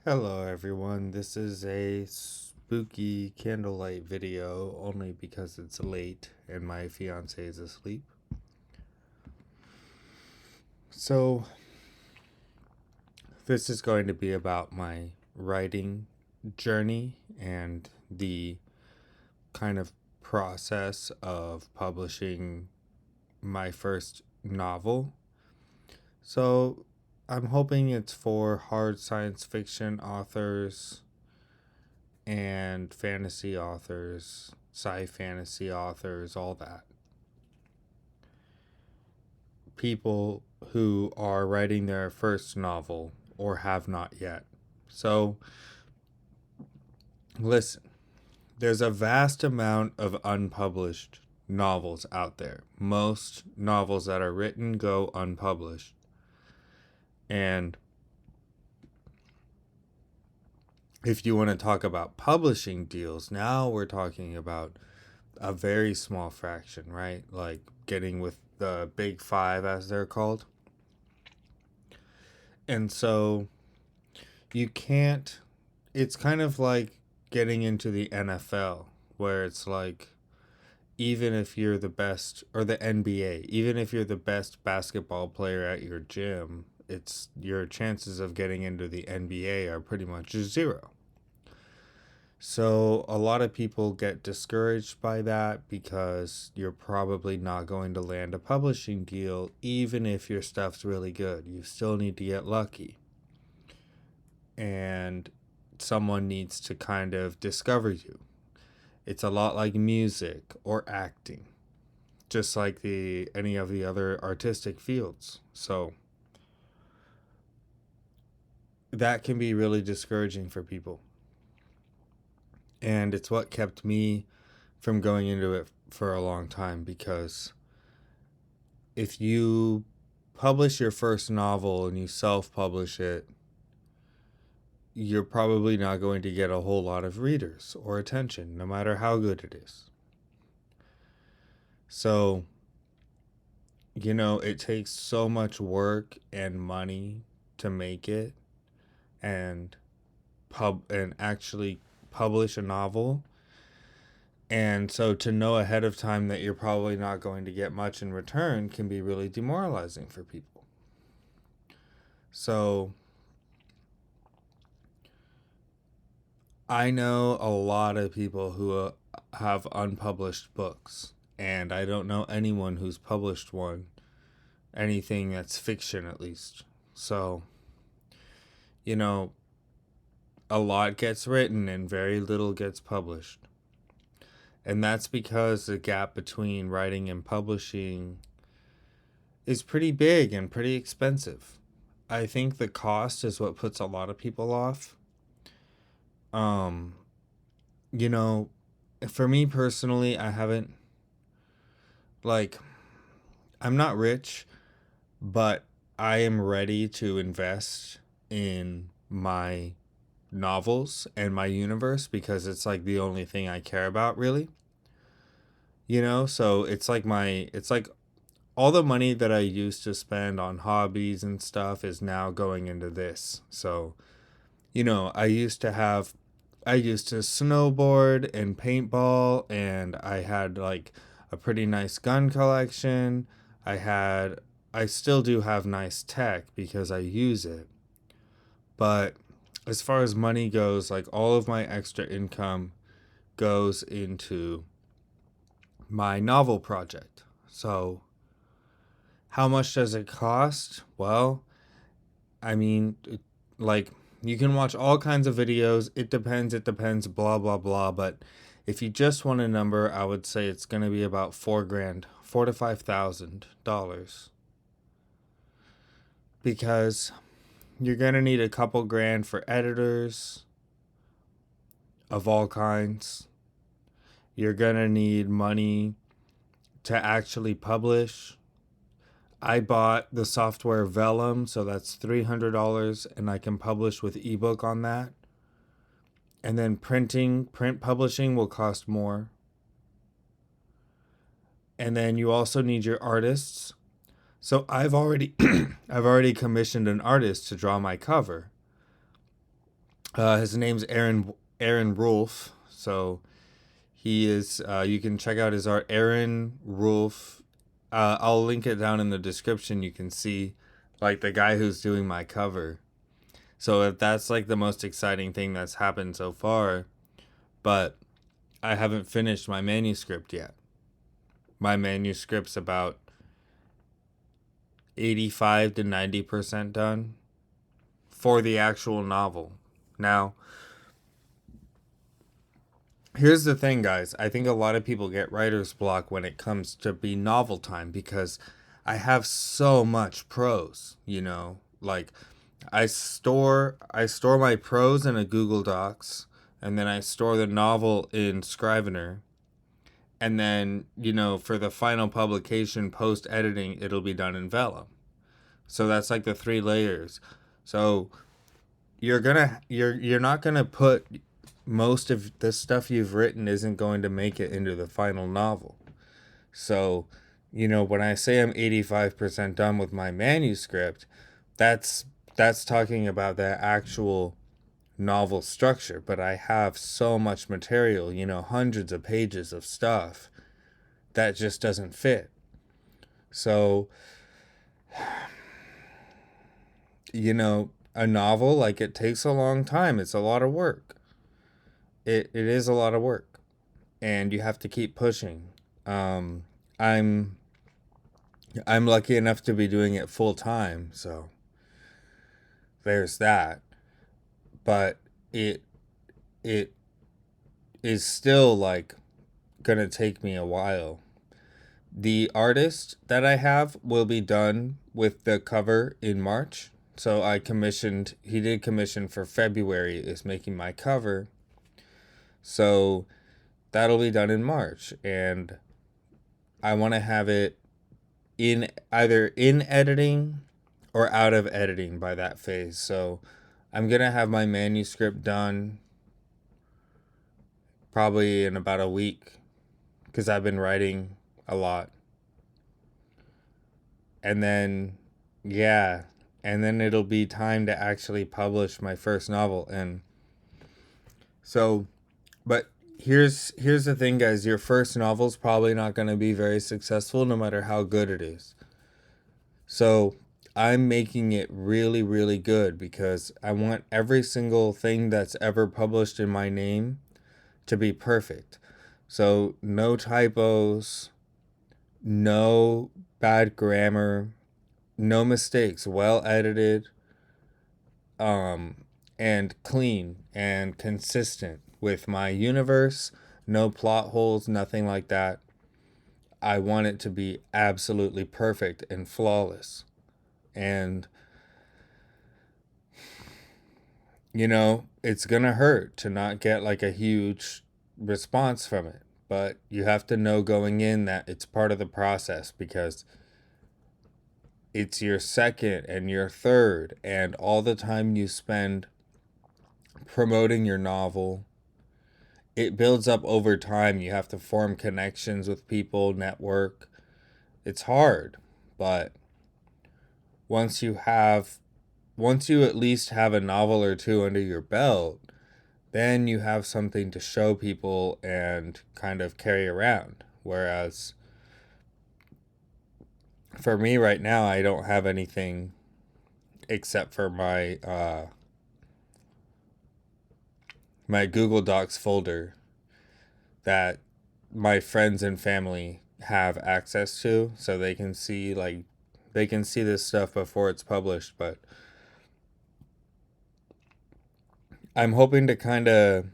Hello everyone, this is a spooky candlelight video only because it's late and my fiance is asleep. So, this is going to be about my writing journey and the kind of process of publishing my first novel. So, I'm hoping it's for hard science fiction authors and fantasy authors, sci-fantasy authors, all that. People who are writing their first novel or have not yet. So, listen, there's a vast amount of unpublished novels out there. Most novels that are written go unpublished. And if you want to talk about publishing deals, now we're talking about a very small fraction, right? Like getting with the big five, as they're called. And so you can't, it's kind of like getting into the NFL, where it's like, even if you're the best, or the NBA, even if you're the best basketball player at your gym, it's your chances of getting into the NBA are pretty much zero. So a lot of people get discouraged by that because you're probably not going to land a publishing deal even if your stuff's really good. You still need to get lucky. And someone needs to kind of discover you. It's a lot like music or acting, just like the any of the other artistic fields. So that can be really discouraging for people. And it's what kept me from going into it for a long time, because if you publish your first novel and you self-publish it, you're probably not going to get a whole lot of readers or attention, no matter how good it is. So, it takes so much work and money to make it and actually publish a novel. And so to know ahead of time that you're probably not going to get much in return can be really demoralizing for people. So I know a lot of people who have unpublished books, and I don't know anyone who's published one, anything that's fiction at least. So, you know, a lot gets written and very little gets published. And that's because the gap between writing and publishing is pretty big and pretty expensive. I think the cost is what puts a lot of people off. Um, you know, for me personally, I haven't, like, I'm not rich, but I am ready to invest in my novels and my universe because it's like the only thing I care about, really. So it's like all the money that I used to spend on hobbies and stuff is now going into this. So, I used to snowboard and paintball, and I had like a pretty nice gun collection. I still do have nice tech because I use it. But as far as money goes, like all of my extra income goes into my novel project. So, how much does it cost? Well, I mean, like, you can watch all kinds of videos. It depends, blah, blah, blah. But if you just want a number, I would say it's going to be about $4,000, four to $5,000. Because you're going to need a couple grand for editors of all kinds. You're going to need money to actually publish. I bought the software Vellum, so that's $300, and I can publish with ebook on that. And then print publishing will cost more. And then you also need your artists. So I've already I've already commissioned an artist to draw my cover. His name's Aaron Rolfe. So he is. You can check out his art, Aaron Rolfe. I'll link it down in the description. You can see like the guy who's doing my cover. So if that's like the most exciting thing that's happened so far, but I haven't finished my manuscript yet. My manuscript's about 85 to 90% done for the actual novel. Now, here's the thing, guys. I think a lot of people get writer's block when it comes to be novel time because I have so much prose, like I store my prose in a Google Docs, and then I store the novel in Scrivener, and then, for the final publication post editing, it'll be done in Vellum. So that's like the three layers. So you're not gonna put most of the stuff you've written isn't going to make it into the final novel. So, when I say I'm 85% done with my manuscript, that's talking about the actual novel structure, but I have so much material, hundreds of pages of stuff that just doesn't fit. So, a novel, like, it takes a long time. It's a lot of work. It is a lot of work, and you have to keep pushing. Um, I'm I'm lucky enough to be doing it full time, so there's that. But it is still like gonna take me a while. The artist that I have will be done with the cover in March. So he did commission for February, is making my cover. So that'll be done in March. And I want to have it in either in editing or out of editing by that phase. So I'm going to have my manuscript done probably in about a week because I've been writing a lot. And then, yeah, and then it'll be time to actually publish my first novel. And so, but here's the thing, guys. Your first novel's probably not going to be very successful no matter how good it is. So I'm making it really, really good because I want every single thing that's ever published in my name to be perfect. So no typos, no bad grammar, no mistakes, well edited, and clean and consistent with my universe, no plot holes, nothing like that. I want it to be absolutely perfect and flawless. And, it's going to hurt to not get like a huge response from it. But you have to know going in that it's part of the process because it's your second and your third, and all the time you spend promoting your novel, it builds up over time. You have to form connections with people, network. It's hard, but once you at least have a novel or two under your belt, then you have something to show people and kind of carry around. Whereas for me right now, I don't have anything except for my Google Docs folder that my friends and family have access to, so they can see this stuff before it's published. But I'm hoping to kind of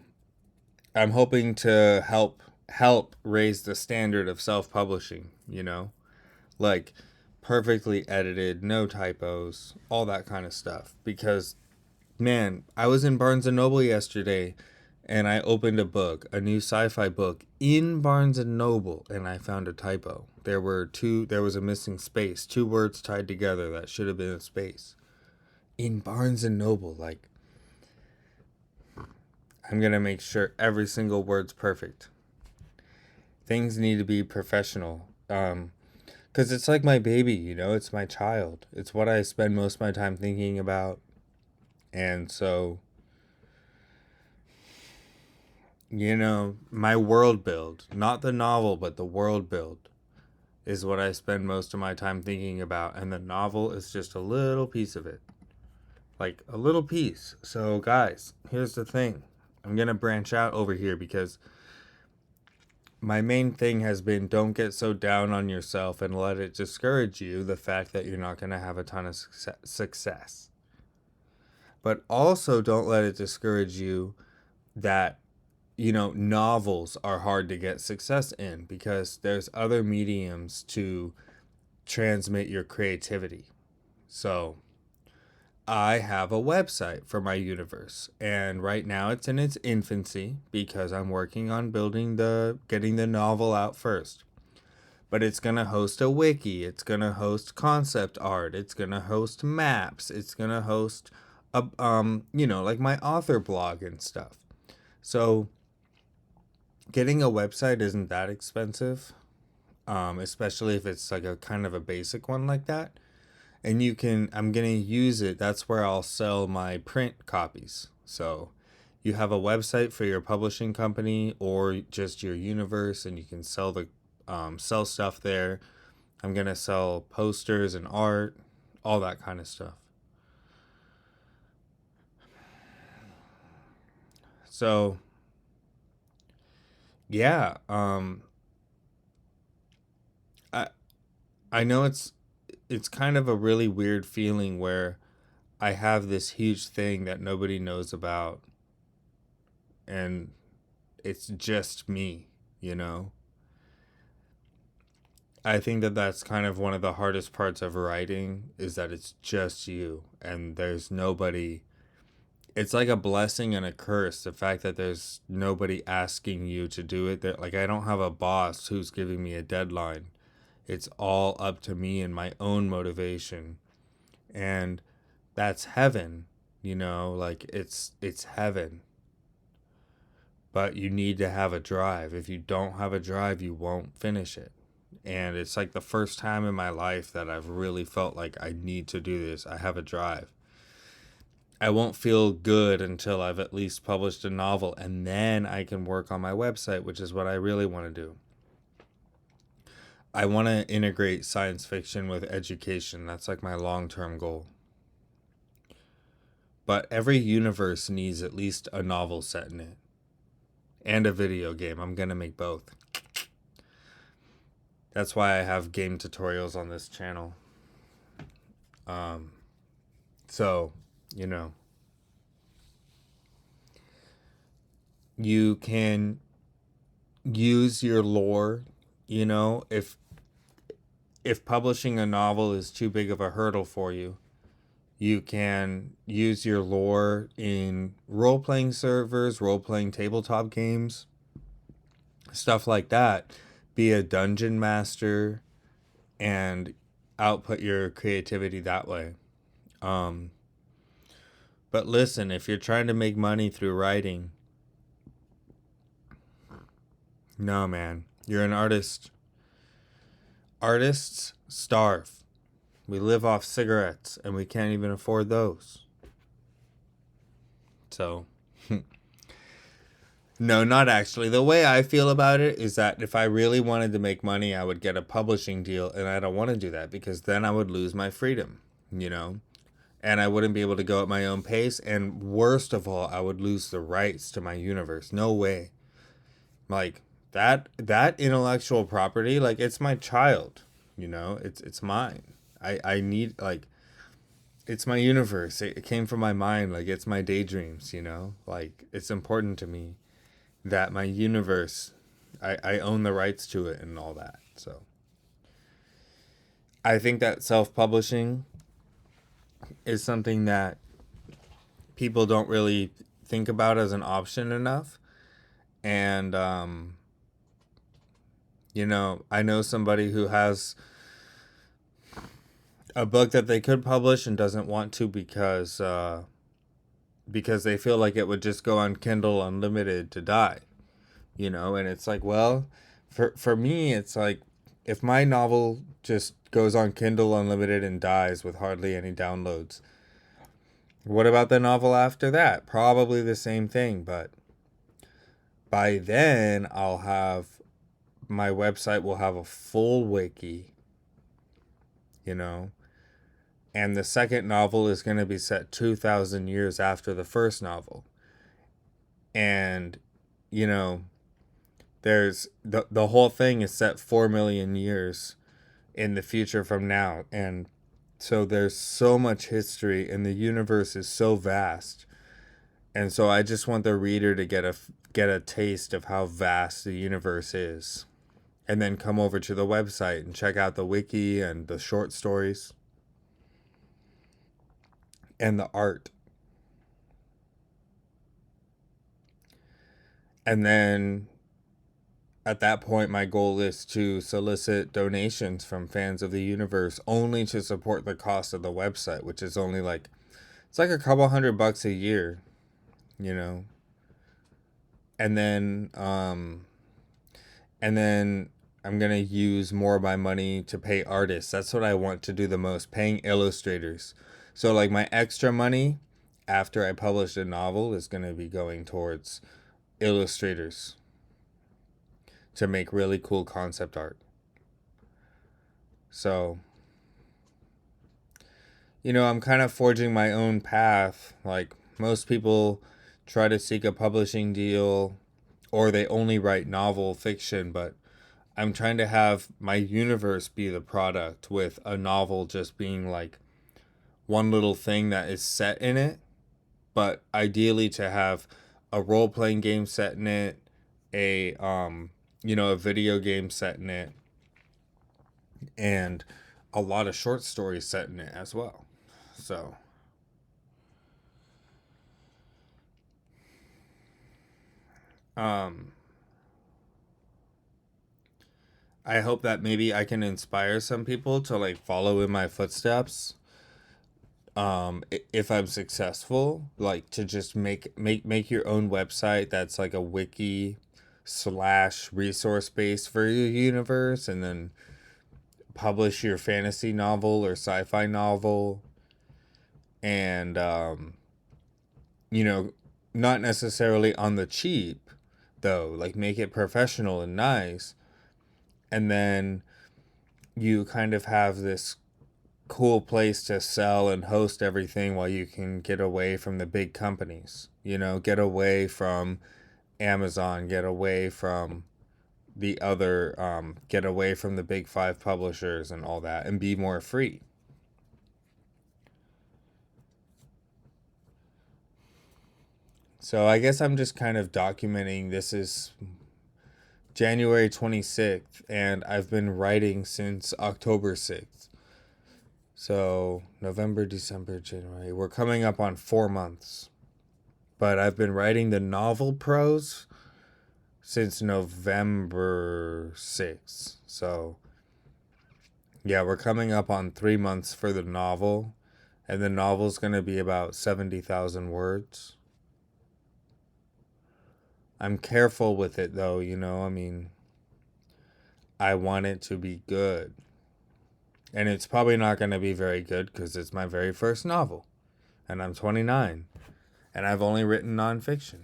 I'm hoping to help raise the standard of self-publishing, like perfectly edited, no typos, all that kind of stuff. Because, man, I was in Barnes and Noble yesterday and I opened a new sci-fi book in Barnes and Noble, and I found a typo. There was a missing space, two words tied together that should have been a space. In Barnes and Noble, like, I'm going to make sure every single word's perfect. Things need to be professional. Because it's like my baby, it's my child. It's what I spend most of my time thinking about. And so my world build, not the novel, but the world build is what I spend most of my time thinking about. And the novel is just a little piece of it. Like a little piece. So, guys, here's the thing. I'm going to branch out over here because my main thing has been don't get so down on yourself and let it discourage you, the fact that you're not going to have a ton of success. But also don't let it discourage you that novels are hard to get success in because there's other mediums to transmit your creativity. So I have a website for my universe, and right now it's in its infancy because I'm working on getting the novel out first. But it's going to host a wiki, it's going to host concept art, it's going to host maps, it's going to host like my author blog and stuff. So getting a website isn't that expensive, especially if it's like a kind of a basic one like that. And I'm going to use it. That's where I'll sell my print copies. So you have a website for your publishing company or just your universe, and you can sell stuff there. I'm going to sell posters and art, all that kind of stuff. So yeah, I I know it's kind of a really weird feeling where I have this huge thing that nobody knows about, and it's just me, you know? I think that that's kind of one of the hardest parts of writing is that it's just you and there's nobody. It's like a blessing and a curse, the fact that there's nobody asking you to do it. That like I don't have a boss who's giving me a deadline. It's all up to me and my own motivation. And that's heaven, like it's heaven. But you need to have a drive. If you don't have a drive, you won't finish it. And it's like the first time in my life that I've really felt like I need to do this. I have a drive. I won't feel good until I've at least published a novel, and then I can work on my website, which is what I really want to do. I want to integrate science fiction with education. That's like my long-term goal. But every universe needs at least a novel set in it and a video game. I'm going to make both. That's why I have game tutorials on this channel. So, you can use your lore, if publishing a novel is too big of a hurdle for you, you can use your lore in role-playing servers, role-playing tabletop games, stuff like that. Be a dungeon master and output your creativity that way. But listen, if you're trying to make money through writing, no, man, you're an artist. Artists starve. We live off cigarettes, and we can't even afford those. So, no, not actually. The way I feel about it is that if I really wanted to make money, I would get a publishing deal, and I don't want to do that because then I would lose my freedom, and I wouldn't be able to go at my own pace, and worst of all, I would lose the rights to my universe. No way. Like, that intellectual property, like, it's my child, it's mine. I need, like, it's my universe. It came from my mind. Like, it's my daydreams, like, it's important to me that my universe, I own the rights to it and all that. So I think that self-publishing is something that people don't really think about as an option enough. And I know somebody who has a book that they could publish and doesn't want to because they feel like it would just go on Kindle Unlimited to die, and it's like, well, for me, it's like if my novel just goes on Kindle Unlimited and dies with hardly any downloads, what about the novel after that? Probably the same thing, but by then I'll have my website will have a full wiki, you know. And the second novel is going to be set 2,000 years after the first novel. And, you know, there's the whole thing is set 4 million years in the future from now. And so there's so much history, and the universe is so vast. And so I just want the reader to get a taste of how vast the universe is. And then come over to the website and check out the wiki and the short stories and the art. And then at that point, my goal is to solicit donations from fans of the universe only to support the cost of the website, which is only like, it's like a couple $100 a year, you know. And then, and then I'm going to use more of my money to pay artists. That's what I want to do the most, paying illustrators. So like my extra money after I publish a novel is going to be going towards illustrators to make really cool concept art. So, you know, I'm kind of forging my own path. Like most people try to seek a publishing deal or they only write novel fiction, but I'm trying to have my universe be the product with a novel just being like one little thing that is set in it, but ideally to have a role-playing game set in it, a a video game set in it, and a lot of short stories set in it as well. So um I hope that maybe I can inspire some people to like follow in my footsteps. If I'm successful, like to just make your own website that's like a wiki slash resource base for your universe, and then publish your fantasy novel or sci-fi novel, and you know, not necessarily on the cheap though, like make it professional and nice, and then you kind of have this cool place to sell and host everything while you can get away from the big companies, you know, get away from Amazon, get away from the other get away from the big five publishers and all that, and be more free. So I guess I'm just kind of documenting. This is January 26th, and I've been writing since October 6th. So November, December, January. We're coming up on 4 months. But I've been writing the novel prose since November 6th. So yeah, we're coming up on 3 months for the novel. And the novel's going to be about 70,000 words. I'm careful with it though, you know, I mean, I want it to be good. And it's probably not going to be very good because it's my very first novel. And I'm 29. And I've only written nonfiction.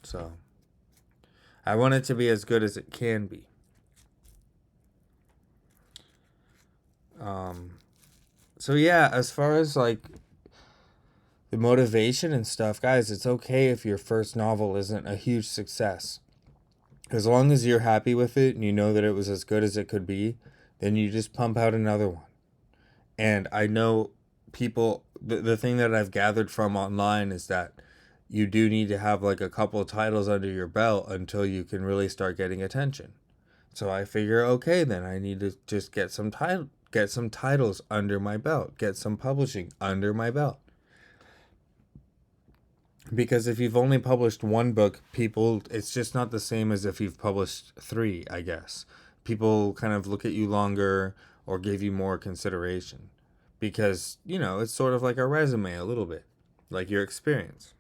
So I want it to be as good as it can be. So yeah, as far as like the motivation and stuff, guys, it's okay if your first novel isn't a huge success. As long as you're happy with it and you know that it was as good as it could be, then you just pump out another one. And I know people, the thing that I've gathered from online is that you do need to have like a couple of titles under your belt until you can really start getting attention. So I figure, okay, then I need to just get some titles under my belt, get some publishing under my belt. Because if you've only published one book, people, it's just not the same as if you've published three, I guess. People kind of look at you longer or give you more consideration. Because, you know, it's sort of like a resume a little bit, like your experience.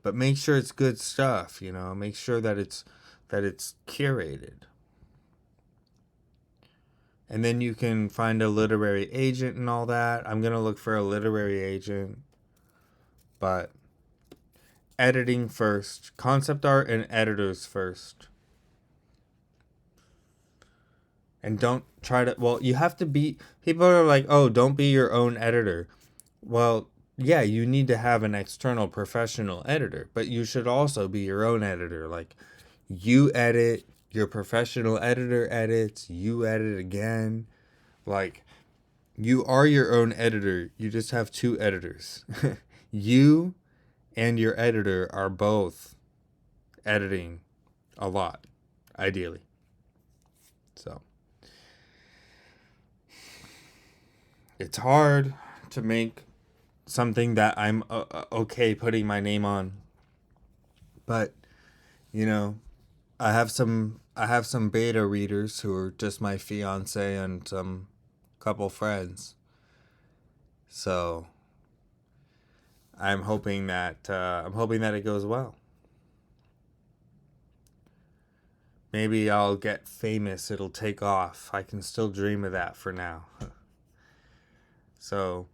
But make sure it's good stuff, you know, make sure that it's curated. And then you can find a literary agent and all that. I'm going to look for a literary agent. But editing first. Concept art and editors first. And don't try to, well, you have to be, people are like, oh, don't be your own editor. Well, yeah, you need to have an external professional editor, but you should also be your own editor. Like, you edit, your professional editor edits, you edit again. Like, you are your own editor. You just have two editors. You and your editor are both editing a lot, ideally. So, it's hard to make something that I'm okay putting my name on. But, you know, I have some beta readers who are just my fiance and some couple friends. So I'm hoping that it goes well. Maybe I'll get famous. It'll take off. I can still dream of that for now. So,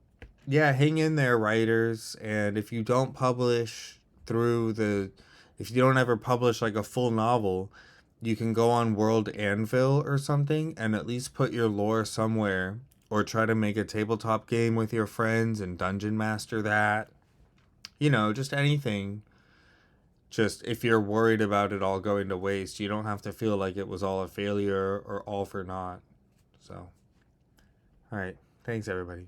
yeah, hang in there, writers. And if you don't publish through the, if you don't ever publish like a full novel, you can go on World Anvil or something and at least put your lore somewhere, or try to make a tabletop game with your friends and dungeon master that. Just anything. Just if you're worried about it all going to waste, you don't have to feel like it was all a failure or all for naught. So, all right. Thanks, everybody.